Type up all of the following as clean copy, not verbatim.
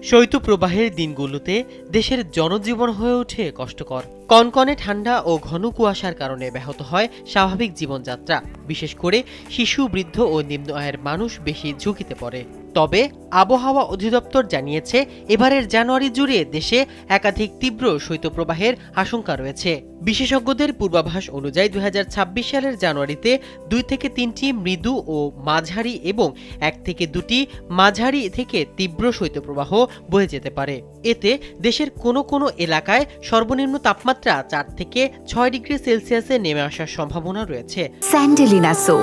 শৈত্যপ্রবাহের দিনগুলোতে দেশের জনজীবন হয়ে ওঠে কষ্টকর। কনকনে ঠান্ডা ও ঘন কুয়াশার কারণে ব্যাহত হয় স্বাভাবিক জীবনযাত্রা। বিশেষ করে শিশু, বৃদ্ধ ও নিম্ন আয়ের মানুষ বেশি ঝুঁকিতে পড়ে। তবে আবহাওয়া অধিদপ্তর জানিয়েছে, এবারের জানুয়ারি জুড়ে দেশে একাধিক তীব্র শৈত্যপ্রবাহের আশঙ্কা রয়েছে। বিশেষজ্ঞদের পূর্বাভাস অনুযায়ী ২০২৬ সালের জানুয়ারিতে ২ থেকে ৩টি মৃদু ও মাঝারি এবং ১ থেকে ২টি মাঝারি থেকে তীব্র শৈত্যপ্রবাহ বয়ে যেতে পারে। এতে দেশের কোনো কোনো এলাকায় সর্বনিম্ন তাপমাত্রা ৪ থেকে ৬ ডিগ্রি সেলসিয়াসে নেমে আসার সম্ভাবনা রয়েছে। স্যান্ডেলিনা সো,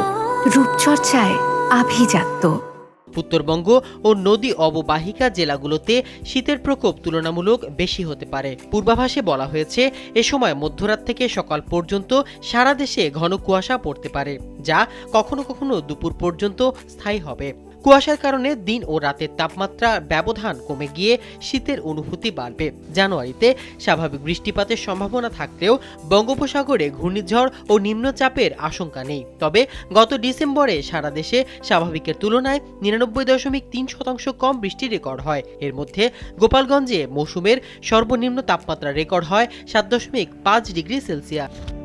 রূপচর্চায় আভিজাত্য। উত্তরবঙ্গ ও নদী অববাহিকা জেলাগুলোতে শীতের প্রকোপ তুলনামূলক বেশি হতে পারে। পূর্বাভাসে বলা হয়েছে, এ সময় মধ্যরাত থেকে সকাল পর্যন্ত সারা দেশে ঘন কুয়াশা পড়তে পারে, যা কখনো কখনো দুপুর পর্যন্ত স্থায়ী হবে। কুয়াশার কারণে দিন ও রাতের তাপমাত্রা ব্যবধান কমে গিয়ে শীতের অনুভূতি বাড়বে। জানুয়ারিতে স্বাভাবিক বৃষ্টিপাতের সম্ভাবনা থাকলেও বঙ্গোপসাগরে ঘূর্ণিঝড় ও নিম্নচাপের আশঙ্কা নেই। তবে গত ডিসেম্বরে সারা দেশে স্বাভাবিকের তুলনায় ৯৯.৩% কম বৃষ্টি রেকর্ড হয়। এর মধ্যে গোপালগঞ্জে মৌসুমের সর্বনিম্ন তাপমাত্রা রেকর্ড হয় ৭.৫ ডিগ্রি সেলসিয়াস।